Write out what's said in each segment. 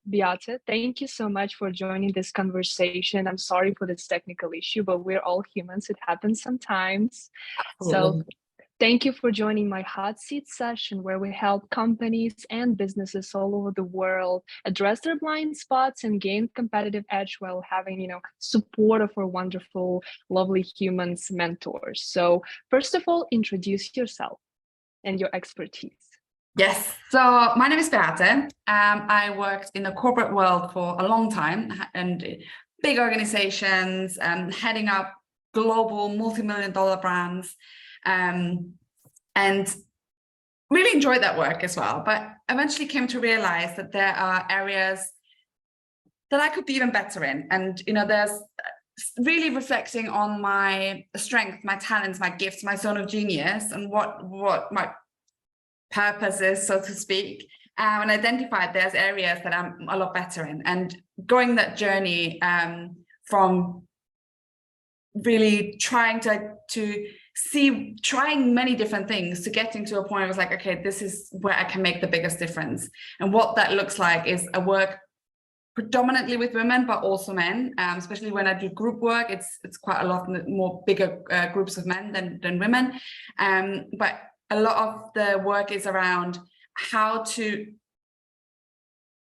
Beate, thank you so much for joining this conversation. I'm sorry for this technical issue, but we're all humans. It happens sometimes. So thank you for joining my hot seat session where we help companies and businesses all over the world address their blind spots and gain competitive edge while having, support of our wonderful, lovely humans mentors. So first of all, introduce yourself and your expertise. Yes, so my name is Beate. I worked in the corporate world for a long time and big organizations, heading up global multi-million-dollar brands, and really enjoyed that work as well. But eventually came to realize that there are areas that I could be even better in. And, there's really reflecting on my strength, my talents, my gifts, my zone of genius, and what my purposes, so to speak, and identified there's areas that I'm a lot better in, and going that journey from really trying trying many different things to getting to a point where I was like, okay, this is where I can make the biggest difference. And what that looks like is a work predominantly with women, but also men, especially when I do group work. It's quite a lot more bigger groups of men than women, but a lot of the work is around how to,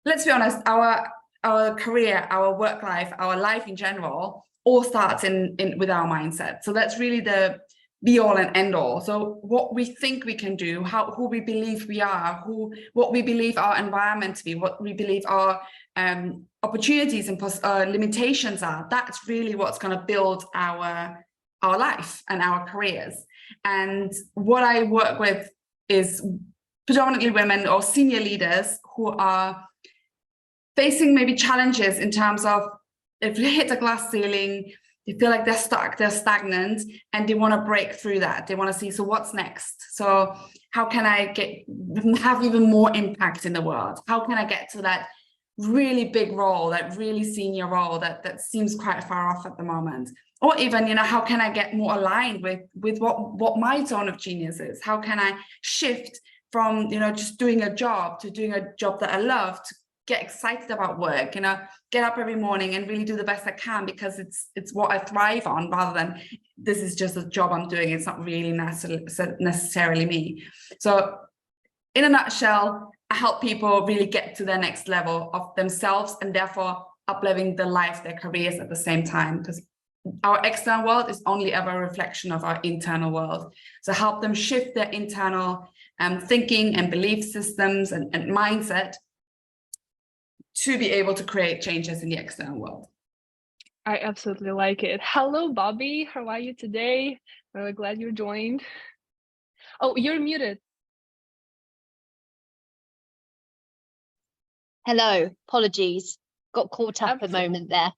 let's be honest, our career, our work life, our life in general, all starts with our mindset. So that's really the be all and end all. So what we think we can do, who we believe we are, what we believe our environment to be, what we believe our opportunities and limitations are, that's really what's going to build our life and our careers. And what I work with is predominantly women or senior leaders who are facing maybe challenges in terms of, if they hit a glass ceiling, they feel like they're stuck, they're stagnant, and they want to break through that. They want to see, so what's next? So how can I have even more impact in the world? How can I get to that really big role, that really senior role that seems quite far off at the moment? Or even, how can I get more aligned with what my zone of genius is? How can I shift from, just doing a job to doing a job that I love, to get excited about work, get up every morning and really do the best I can because it's what I thrive on, rather than this is just a job I'm doing. It's not really necessarily me. So in a nutshell, I help people really get to their next level of themselves and therefore up-leveling their life, their careers at the same time, because our external world is only ever a reflection of our internal world. So help them shift their internal thinking and belief systems and mindset to be able to create changes in the external world. I absolutely like it. Hello, Bobbi. How are you today? Really glad you joined. Oh, you're muted. Hello, apologies. Got caught up a moment there.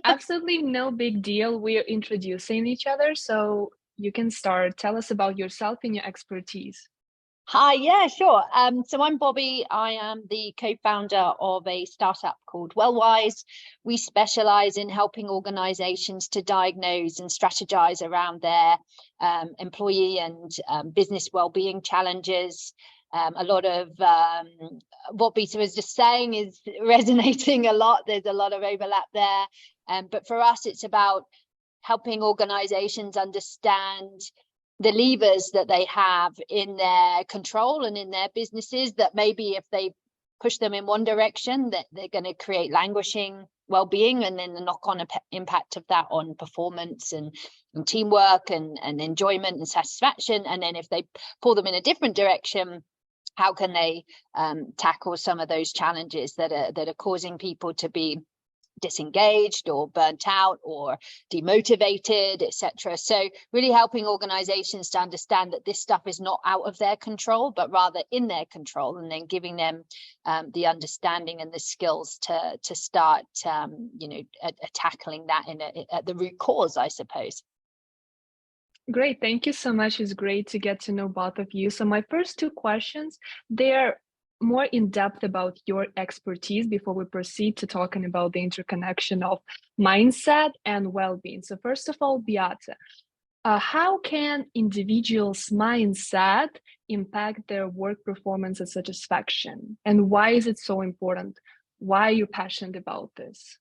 Absolutely no big deal. We're introducing each other, so you can start. Tell us about yourself and your expertise. Hi, yeah, sure. So I'm Bobbi. I am the co-founder of a startup called WellWise. We specialize in helping organizations to diagnose and strategize around their employee and business well-being challenges. A lot of what Beate was just saying is resonating a lot. There's a lot of overlap there. But for us, it's about helping organizations understand the levers that they have in their control and in their businesses, that maybe if they push them in one direction, that they're going to create languishing well-being, and then the knock-on impact of that on performance and teamwork and enjoyment and satisfaction. And then if they pull them in a different direction, how can they tackle some of those challenges that are causing people to be disengaged or burnt out or demotivated, etc. So really helping organizations to understand that this stuff is not out of their control, but rather in their control, and then giving them the understanding and the skills to start tackling that at the root cause, I suppose. Great, thank you so much. It's great to get to know both of you. So my first two questions, they're more in depth about your expertise before we proceed to talking about the interconnection of mindset and well-being. So first of all, Beate, how can individuals' mindset impact their work performance and satisfaction? And why is it so important why are you passionate about this?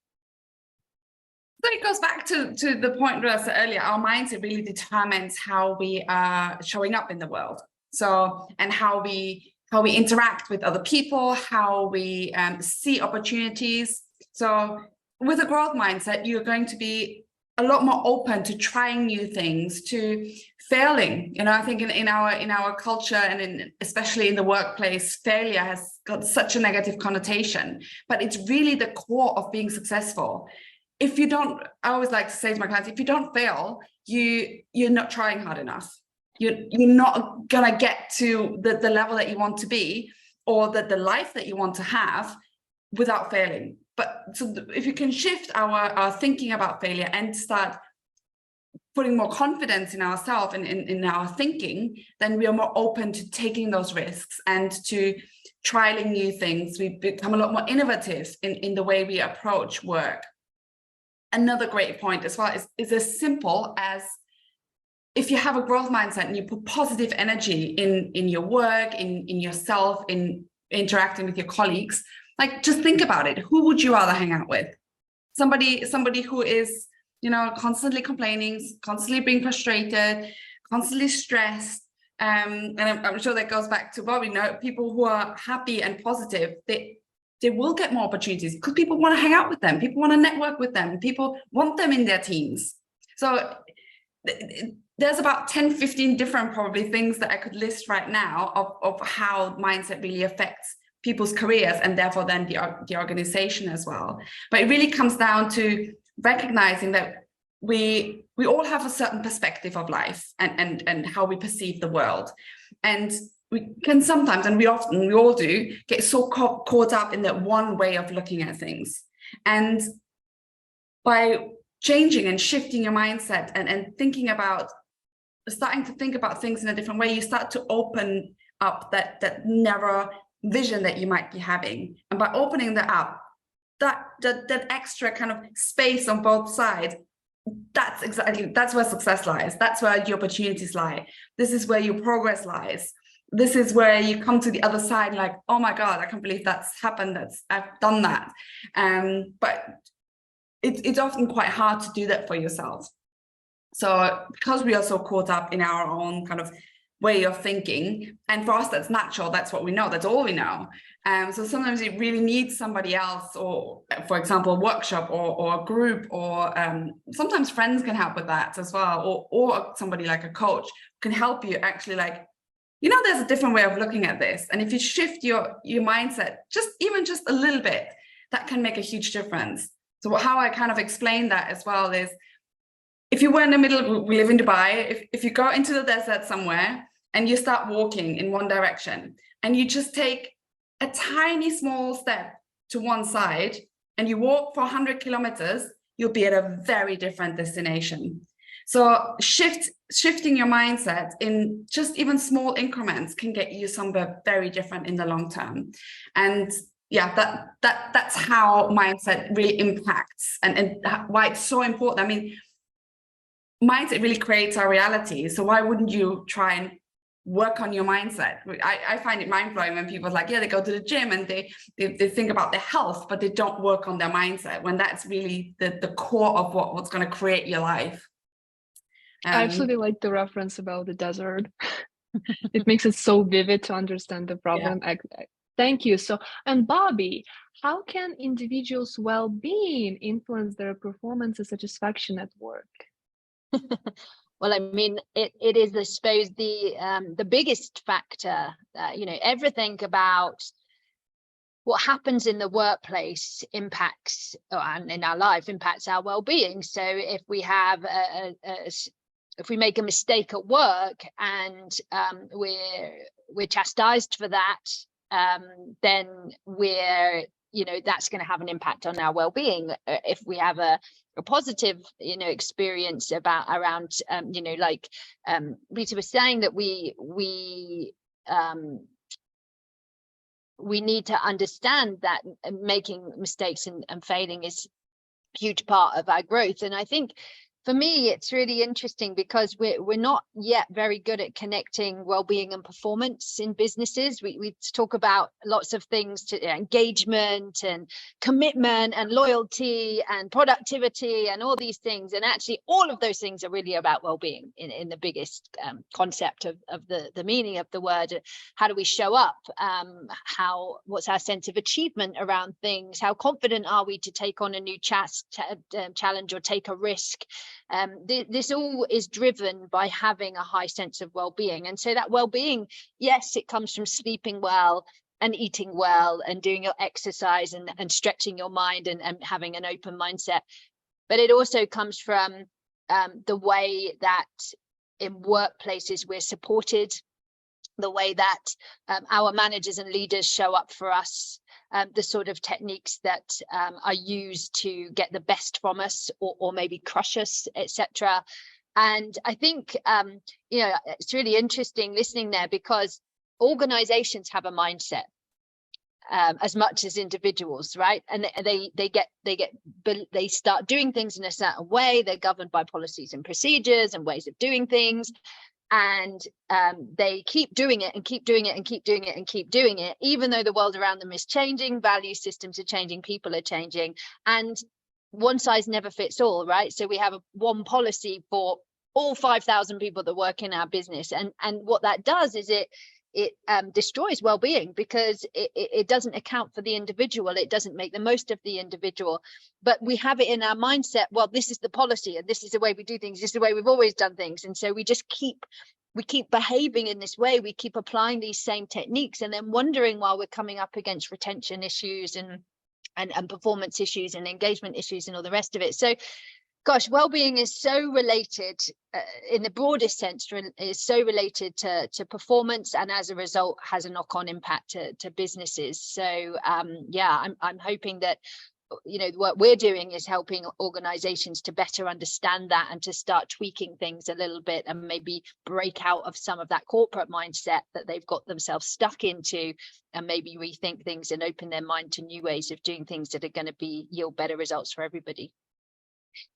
So it goes back to the point that I said earlier, our mindset really determines how we are showing up in the world. So, and how we interact with other people, how we see opportunities. So with a growth mindset, you're going to be a lot more open to trying new things, to failing. You know, I think in our culture, and especially in the workplace, failure has got such a negative connotation, but it's really the core of being successful. If you don't, I always like to say to my clients, if you don't fail, you're not trying hard enough. You're not gonna get to the level that you want to be, or the life that you want to have, without failing. But so if you can shift our thinking about failure and start putting more confidence in ourselves and in our thinking, then we are more open to taking those risks and to trialing new things. We become a lot more innovative in the way we approach work. Another great point as well is as simple as, if you have a growth mindset and you put positive energy in your work, in yourself, in interacting with your colleagues, like, just think about it. Who would you rather hang out with? Somebody who is, you know, constantly complaining, constantly being frustrated, constantly stressed. And I'm sure that goes back to Bobbi. You know, people who are happy and positive, they will get more opportunities because people want to hang out with them. People want to network with them. People want them in their teams. So there's about 10, 15 different probably things that I could list right now of how mindset really affects people's careers and therefore then the organization as well. But it really comes down to recognizing that we all have a certain perspective of life and how we perceive the world. And we can sometimes, and we all do, get so caught up in that one way of looking at things. And by changing and shifting your mindset and starting to think about things in a different way, you start to open up that narrow vision that you might be having. And by opening that up, that extra kind of space on both sides, that's where success lies. That's where the opportunities lie. This is where your progress lies. This is where you come to the other side like, oh my God, I can't believe that's happened. I've done that. But it's often quite hard to do that for yourself. So because we are so caught up in our own kind of way of thinking, and for us that's natural, that's what we know, that's all we know. So sometimes it really needs somebody else, or for example a workshop or a group, or sometimes friends can help with that as well, or somebody like a coach can help you actually, like, you know, there's a different way of looking at this, and if you shift your mindset just a little bit, that can make a huge difference. So how I kind of explain that as well is, if you were in the middle, we live in Dubai, if you go into the desert somewhere and you start walking in one direction and you just take a tiny small step to one side and you walk for 100 kilometers, you'll be at a very different destination. So shifting your mindset in just even small increments can get you somewhere very different in the long term. And yeah, that's how mindset really impacts and why it's so important. I mean, mindset really creates our reality. So why wouldn't you try and work on your mindset? I find it mind-blowing when people are like, yeah, they go to the gym and they think about their health, but they don't work on their mindset, when that's really the core of what's going to create your life. I absolutely like the reference about the desert. It makes it so vivid to understand the problem. Yeah. Thank you. So, and Bobbi, how can individuals' well-being influence their performance and satisfaction at work? Well, I mean, it is, I suppose, the biggest factor. You know, everything about what happens in the workplace impacts, and in our life impacts our well-being. So if we have if we make a mistake at work and we're chastised for that, then that's going to have an impact on our well-being. If we have a positive, experience around, like Beate was saying, that we need to understand that making mistakes and failing is a huge part of our growth. And I think for me, it's really interesting because we're not yet very good at connecting well-being and performance in businesses. We talk about lots of things to engagement and commitment and loyalty and productivity and all these things. And actually, all of those things are really about well-being in the biggest concept of the meaning of the word. How do we show up? What's our sense of achievement around things? How confident are we to take on a new challenge or take a risk? This all is driven by having a high sense of well-being. And so that well-being, yes, it comes from sleeping well and eating well and doing your exercise and stretching your mind and having an open mindset. But it also comes from the way that in workplaces we're supported, the way that our managers and leaders show up for us, the sort of techniques that are used to get the best from us or maybe crush us, etc. And I think, it's really interesting listening there because organizations have a mindset as much as individuals, right? And they start doing things in a certain way. They're governed by policies and procedures and ways of doing things. And they keep doing it and keep doing it and keep doing it and keep doing it, even though the world around them is changing, value systems are changing, people are changing, and one size never fits all, right? So we have one policy for all 5,000 people that work in our business, and what that does is it destroys well-being because it doesn't account for the individual. It doesn't make the most of the individual. But we have it in our mindset, well, this is the policy and this is the way we do things, this is the way we've always done things. And so we keep behaving in this way. We keep applying these same techniques and then wondering while we're coming up against retention issues and performance issues and engagement issues and all the rest of it. So gosh, well-being is so related in the broadest sense, is so related to performance, and as a result has a knock-on impact to businesses. So I'm hoping that what we're doing is helping organizations to better understand that and to start tweaking things a little bit and maybe break out of some of that corporate mindset that they've got themselves stuck into, and maybe rethink things and open their mind to new ways of doing things that are going to yield better results for everybody.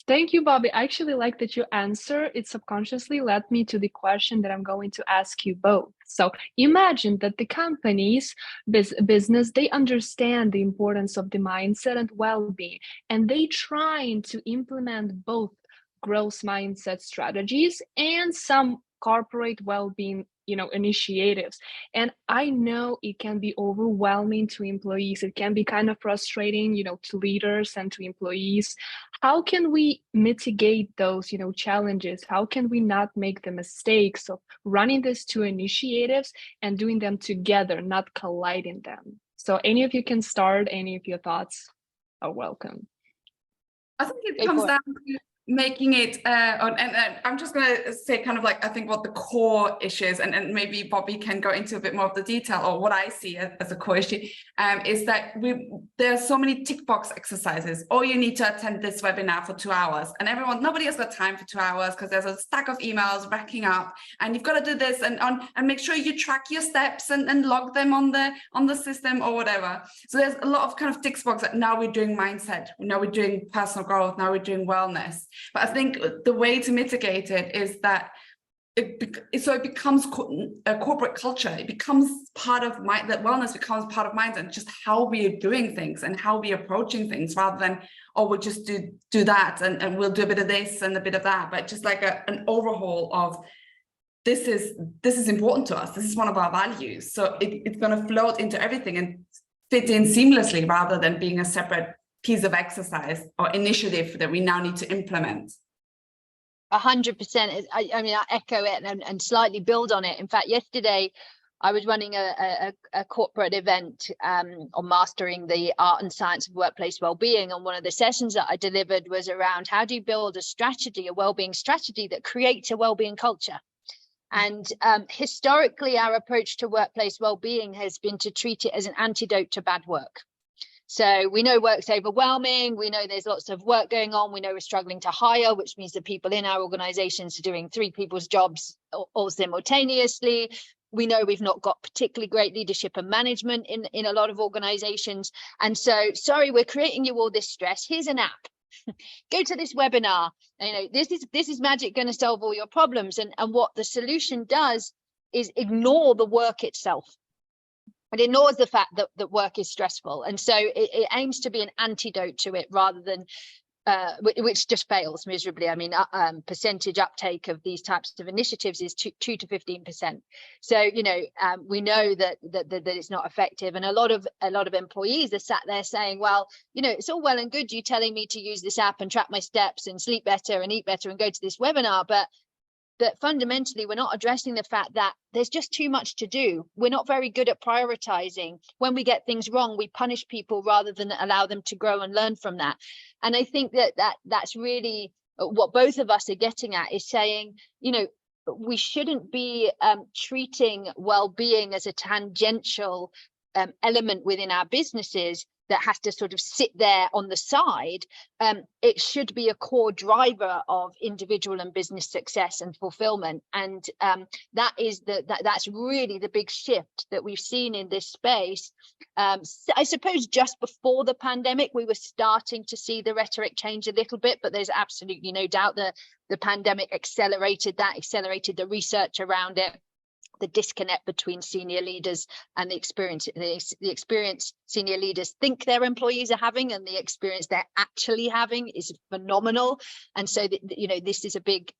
Thank you, Bobbi. I actually like that you answer. It subconsciously led me to the question that I'm going to ask you both. So imagine that the company's business, they understand the importance of the mindset and well-being, and they trying to implement both growth mindset strategies and some corporate well-being initiatives. And I know it can be overwhelming to employees. It can be kind of frustrating, to leaders and to employees. How can we mitigate those, challenges? How can we not make the mistakes of running these two initiatives and doing them together, not colliding them? So any of you can start. Any of your thoughts are welcome. I think it comes down to making it and I'm just going to say kind of like I think what the core issue is, and maybe Bobbi can go into a bit more of the detail, or what I see as a core issue is that there are so many tick box exercises. Oh, you need to attend this webinar for 2 hours, and nobody has got time for 2 hours because there's a stack of emails racking up, and you've got to do this and make sure you track your steps and log them on the system or whatever. So there's a lot of kind of tick box that now we're doing mindset, now we're doing personal growth, now we're doing wellness. But I think the way to mitigate it is that it becomes a corporate culture. It becomes part of that wellness becomes part of mindset, just how we are doing things and how we are approaching things, rather than, oh, we'll just do that and we'll do a bit of this and a bit of that. But just like an overhaul of this is important to us. This is one of our values. So it's going to float into everything and fit in seamlessly, rather than being a separate piece of exercise or initiative that we now need to implement. 100%. I mean, I echo it and slightly build on it. In fact, yesterday I was running a corporate event on mastering the art and science of workplace wellbeing, and one of the sessions that I delivered was around how do you build a wellbeing strategy that creates a wellbeing culture. And historically, our approach to workplace wellbeing has been to treat it as an antidote to bad work. So we know work's overwhelming. We know there's lots of work going on. We know we're struggling to hire, which means the people in our organizations are doing 3 people's jobs all simultaneously. We know we've not got particularly great leadership and management in a lot of organizations. And so, sorry, we're creating you all this stress. Here's an app. go to this webinar, this is magic going to solve all your problems. And what the solution does is ignore the work itself. It ignores the fact that work is stressful. And so it aims to be an antidote to it rather than which just fails miserably. I mean, percentage uptake of these types of initiatives is 2 to 15%. So, we know that it's not effective. And a lot of employees are sat there saying, well, it's all well and good you telling me to use this app and track my steps and sleep better and eat better and go to this webinar, but fundamentally we're not addressing the fact that there's just too much to do. We're not very good at prioritizing. When we get things wrong, we punish people rather than allow them to grow and learn from that. And I think that's really what both of us are getting at, is saying, we shouldn't be treating well-being as a tangential element within our businesses that has to sort of sit there on the side. It should be a core driver of individual and business success and fulfillment. And that's really the big shift that we've seen in this space. I suppose just before the pandemic, we were starting to see the rhetoric change a little bit, but there's absolutely no doubt that the pandemic accelerated the research around it. The disconnect between senior leaders and the experience senior leaders think their employees are having and the experience they're actually having is phenomenal. And so this is a big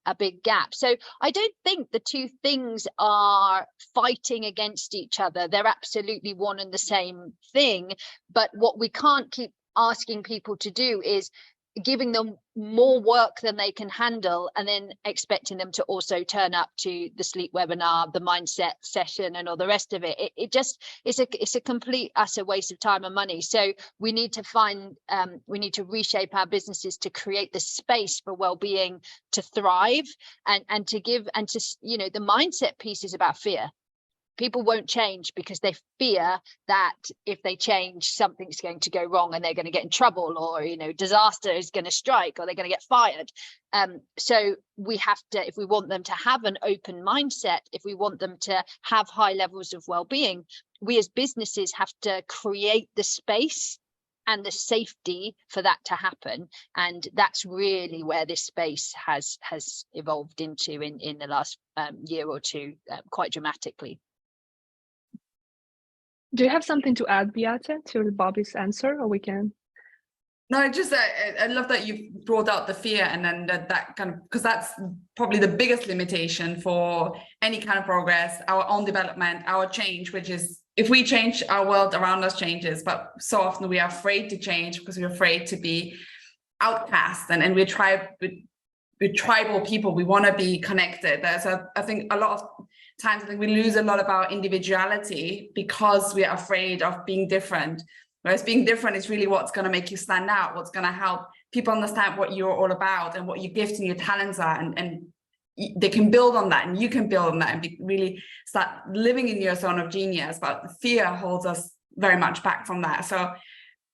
gap. So I don't think the two things are fighting against each other. They're absolutely one and the same thing. But what we can't keep asking people to do is giving them more work than they can handle and then expecting them to also turn up to the sleep webinar, the mindset session and all the rest of it. It's a complete utter waste of time and money. So we need to reshape our businesses to create the space for well-being to thrive and to the mindset piece is about fear. People won't change because they fear that if they change, something's going to go wrong and they're going to get in trouble, or disaster is going to strike, or they're going to get fired. So we have to, if we want them to have an open mindset, if we want them to have high levels of well-being, we as businesses have to create the space and the safety for that to happen. And that's really where this space has evolved into in the last year or two, quite dramatically. Do you have something to add, Beate, to Bobbi's answer, or we can? No, I love that you brought out the fear, and then that kind of, because that's probably the biggest limitation for any kind of progress, our own development, our change, which is if we change, our world around us changes. But so often we are afraid to change because we're afraid to be outcast, and we're tribal people. We want to be connected. So I think a lot of times we lose a lot of our individuality because we are afraid of being different. Whereas being different is really what's going to make you stand out, what's going to help people understand what you're all about and what your gifts and your talents are, and they can build on that, and you can build on that and really start living in your zone of genius. But fear holds us very much back from that. So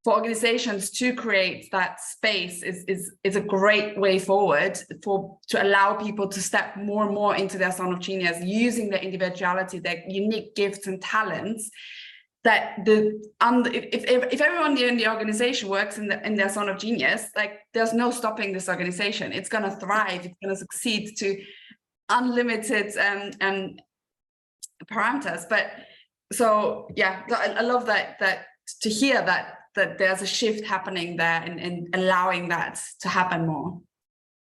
for organizations to create that space is a great way forward to allow people to step more and more into their zone of genius, using their individuality, their unique gifts and talents. That if everyone in the organization works in their zone of genius, like there's no stopping this organization. It's going to thrive. It's going to succeed to unlimited parameters. But so yeah, I love that to hear that there's a shift happening there and allowing that to happen more.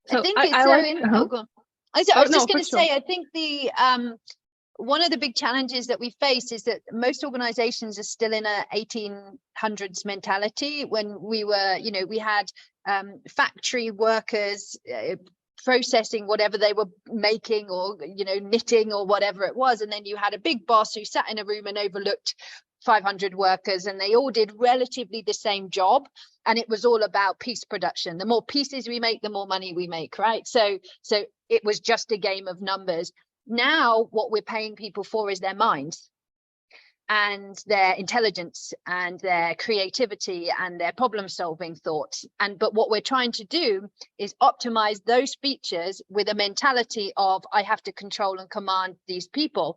So I think I was just going to say, I think one of the big challenges that we face is that most organizations are still in a 1800s mentality. When we had factory workers processing whatever they were making, or knitting or whatever it was, and then you had a big boss who sat in a room and overlooked 500 workers, and they all did relatively the same job, and it was all about piece production. The more pieces we make, the more money we make, right? So it was just a game of numbers. Now what we're paying people for is their minds and their intelligence and their creativity and their problem solving thoughts. But what we're trying to do is optimize those features with a mentality of I have to control and command these people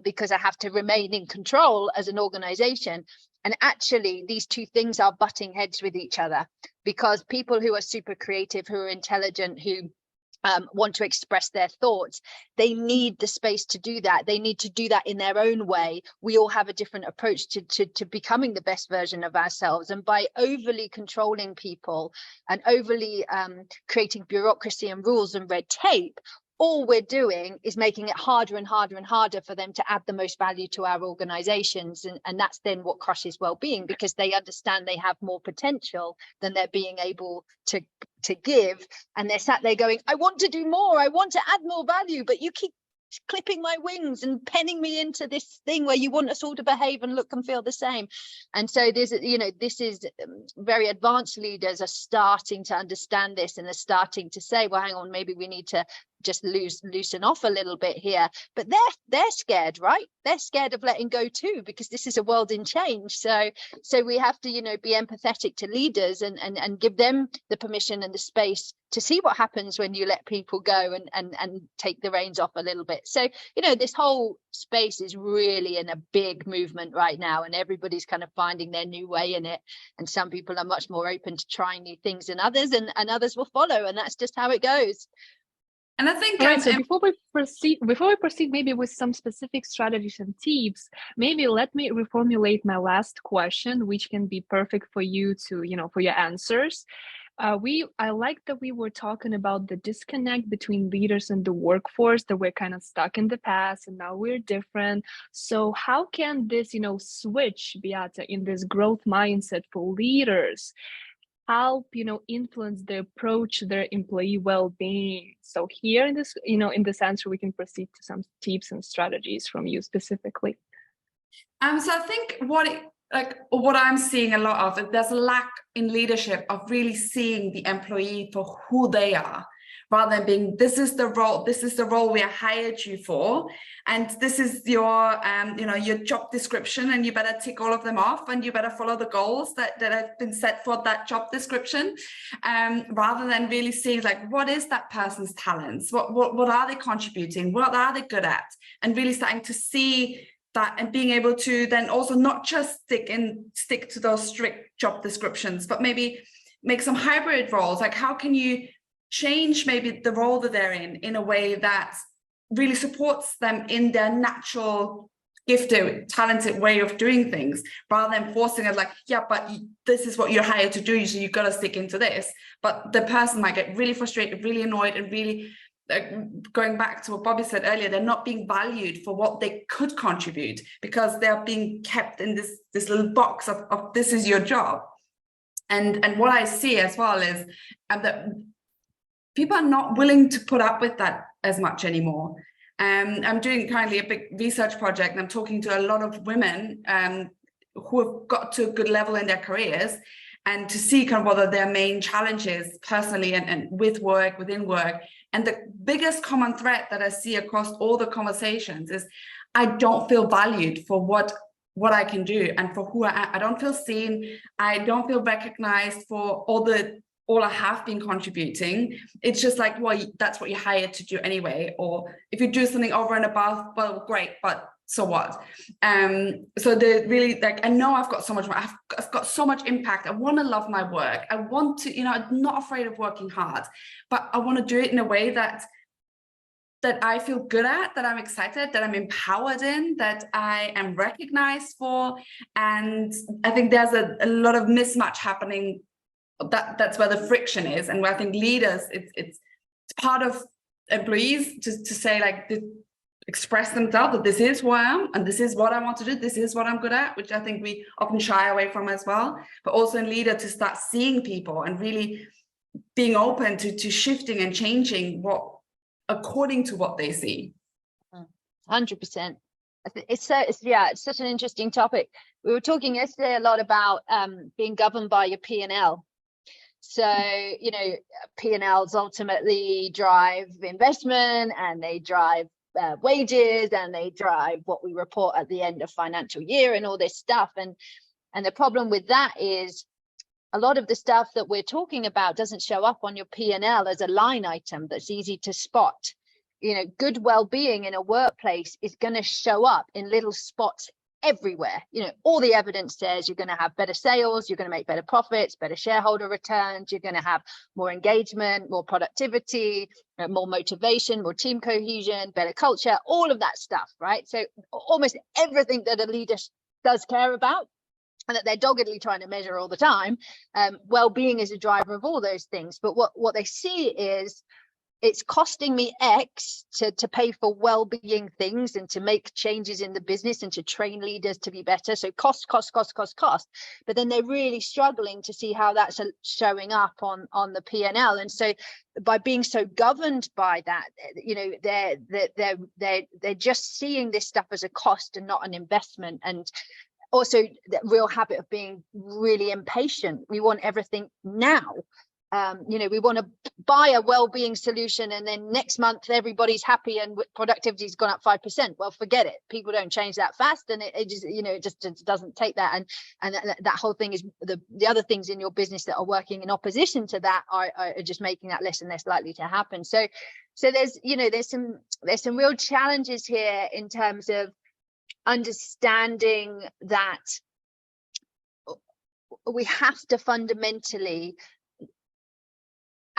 because I have to remain in control as an organization. And actually, these two things are butting heads with each other, because people who are super creative, who are intelligent, who want to express their thoughts, they need the space to do that. They need to do that in their own way. We all have a different approach to becoming the best version of ourselves. And by overly controlling people and overly creating bureaucracy and rules and red tape, all we're doing is making it harder and harder and harder for them to add the most value to our organizations. And that's then what crushes well-being, because they understand they have more potential than they're being able to give. And they're sat there going, I want to do more. I want to add more value, but you keep clipping my wings and penning me into this thing where you want us all to behave and look and feel the same. And so there's, this is very advanced leaders are starting to understand this, and they're starting to say, well, hang on, maybe we need to just loosen off a little bit here. But they're scared, right? They're scared of letting go too, because this is a world in change. So we have to, be empathetic to leaders and give them the permission and the space to see what happens when you let people go and take the reins off a little bit. So, this whole space is really in a big movement right now, and everybody's kind of finding their new way in it. And some people are much more open to trying new things than others, and others will follow. And that's just how it goes. And I think so before we proceed maybe with some specific strategies and tips, maybe let me reformulate my last question, which can be perfect for you to, for your answers. I like that we were talking about the disconnect between leaders and the workforce, that we're kind of stuck in the past and now we're different. So how can this, switch, Beate, in this growth mindset for leaders help, influence the approach to their employee well-being? So here in this, in this answer, we can proceed to some tips and strategies from you specifically. So I think what I'm seeing a lot of, there's a lack in leadership of really seeing the employee for who they are, rather than being, this is the role we hired you for, and this is your your job description, and you better tick all of them off, and you better follow the goals that have been set for that job description, rather than really seeing what is that person's talents, what are they contributing, what are they good at, and really starting to see that, and being able to then also not just stick to those strict job descriptions, but maybe make some hybrid roles. How can you change maybe the role that they're in a way that really supports them in their natural, gifted, talented way of doing things, rather than forcing it but this is what you're hired to do, so you've got to stick into this. But the person might get really frustrated, really annoyed, and really going back to what Bobbi said earlier, they're not being valued for what they could contribute, because they're being kept in this little box of this is your job. And what I see as well is that people are not willing to put up with that as much anymore. I'm doing currently a big research project, and I'm talking to a lot of women who have got to a good level in their careers, and to see kind of what are their main challenges personally and with work, within work. And the biggest common thread that I see across all the conversations is, I don't feel valued for what I can do and for who I am. I don't feel seen. I don't feel recognized for all I have been contributing. It's just well, that's what you're hired to do anyway. Or if you do something over and above, well, great, but so what? So they're really I know I've got so much, I've got so much impact. I want to love my work. I want to, I'm not afraid of working hard, but I want to do it in a way that I feel good at, that I'm excited, that I'm empowered in, that I am recognized for. And I think there's a lot of mismatch happening. That's where the friction is, and where I think leaders, it's part of employees to say express themselves that this is who I am, and this is what I want to do, this is what I'm good at, which I think we often shy away from as well. But also in leader to start seeing people and really being open to shifting and changing according to what they see. 100%. It's such an interesting topic. We were talking yesterday a lot about being governed by your P&L. So, P&Ls ultimately drive investment, and they drive wages, and they drive what we report at the end of financial year and all this stuff. And the problem with that is a lot of the stuff that we're talking about doesn't show up on your P&L as a line item that's easy to spot. Good well-being in a workplace is going to show up in little spots everywhere. You know, all the evidence says you're going to have better sales, you're going to make better profits, better shareholder returns, you're going to have more engagement, more productivity, more motivation, more team cohesion, better culture, all of that stuff, right? So almost everything that a leader does care about and that they're doggedly trying to measure all the time, well-being is a driver of all those things. But what they see is, it's costing me X to pay for well-being things and to make changes in the business and to train leaders to be better. So cost. But then they're really struggling to see how that's showing up on the P&L. And so by being so governed by that, you know, they're just seeing this stuff as a cost and not an investment. And also the real habit of being really impatient. We want everything now. You know, we want to buy a well-being solution and then next month everybody's happy and productivity's gone up 5%. Well, forget it. People don't change that fast, and it just, you know, it just doesn't take that. And that whole thing is the other things in your business that are working in opposition to that are just making that less and less likely to happen. So there's, you know, there's some real challenges here in terms of understanding that we have to fundamentally,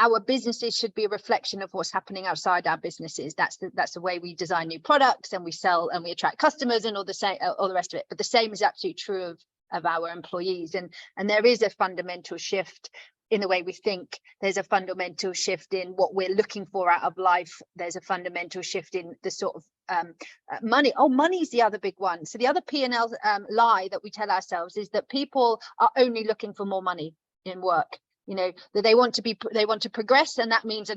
our businesses should be a reflection of what's happening outside our businesses. That's the way we design new products and we sell and we attract customers and all the rest of it. But the same is absolutely true of our employees. And there is a fundamental shift in the way we think. There's a fundamental shift in what we're looking for out of life. There's a fundamental shift in the sort of money. Oh, money's the other big one. So the other P&L lie that we tell ourselves is that people are only looking for more money in work. You know, that they want to progress, and that means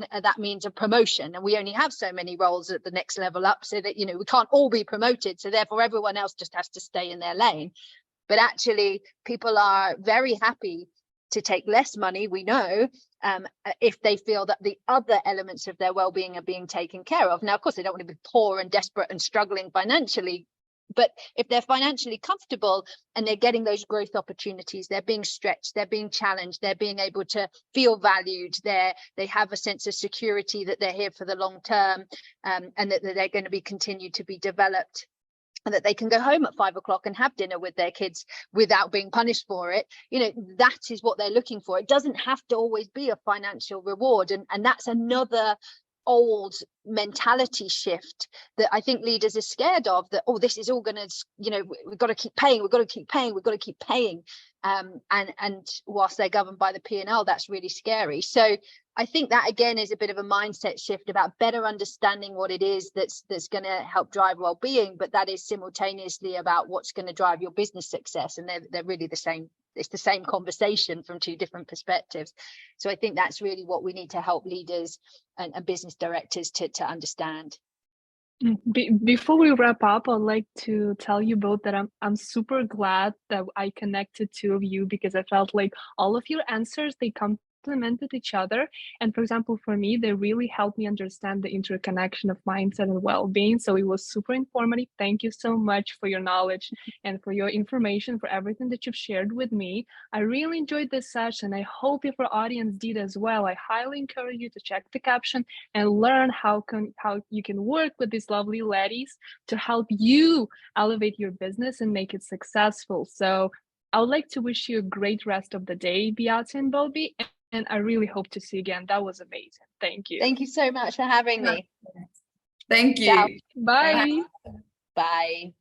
a promotion, and we only have so many roles at the next level up, so that, you know, we can't all be promoted, so therefore everyone else just has to stay in their lane. But actually people are very happy to take less money, we know, if they feel that the other elements of their well-being are being taken care of. Now, of course, they don't want to be poor and desperate and struggling financially, but if they're financially comfortable and they're getting those growth opportunities, they're being stretched, they're being challenged, they're being able to feel valued, they have a sense of security that they're here for the long term, and that they're going to be continued to be developed, and that they can go home at 5 o'clock and have dinner with their kids without being punished for it. You know, that is what they're looking for. It doesn't have to always be a financial reward. And that's another old mentality shift that I think leaders are scared of, that, oh, this is all going to, you know, we've got to keep paying, we've got to keep paying. And whilst they're governed by the P&L, that's really scary. So I think that again is a bit of a mindset shift about better understanding what it is that's going to help drive well-being, but that is simultaneously about what's going to drive your business success, and they're really the same. It's the same conversation from two different perspectives. So I think that's really what we need to help leaders and business directors to understand. Before we wrap up, I'd like to tell you both that I'm super glad that I connected two of you, because I felt like all of your answers, they complemented each other. And for example, for me, they really helped me understand the interconnection of mindset and well-being. So it was super informative. Thank you so much for your knowledge and for your information, for everything that you've shared with me. I really enjoyed this session. I hope if our audience did as well. I highly encourage you to check the caption and learn how you can work with these lovely ladies to help you elevate your business and make it successful. So I would like to wish you a great rest of the day, Beate and Bobbi. And I really hope to see you again. That was amazing. Thank you. Thank you so much for having me. Thank you. Ciao. Bye. Bye.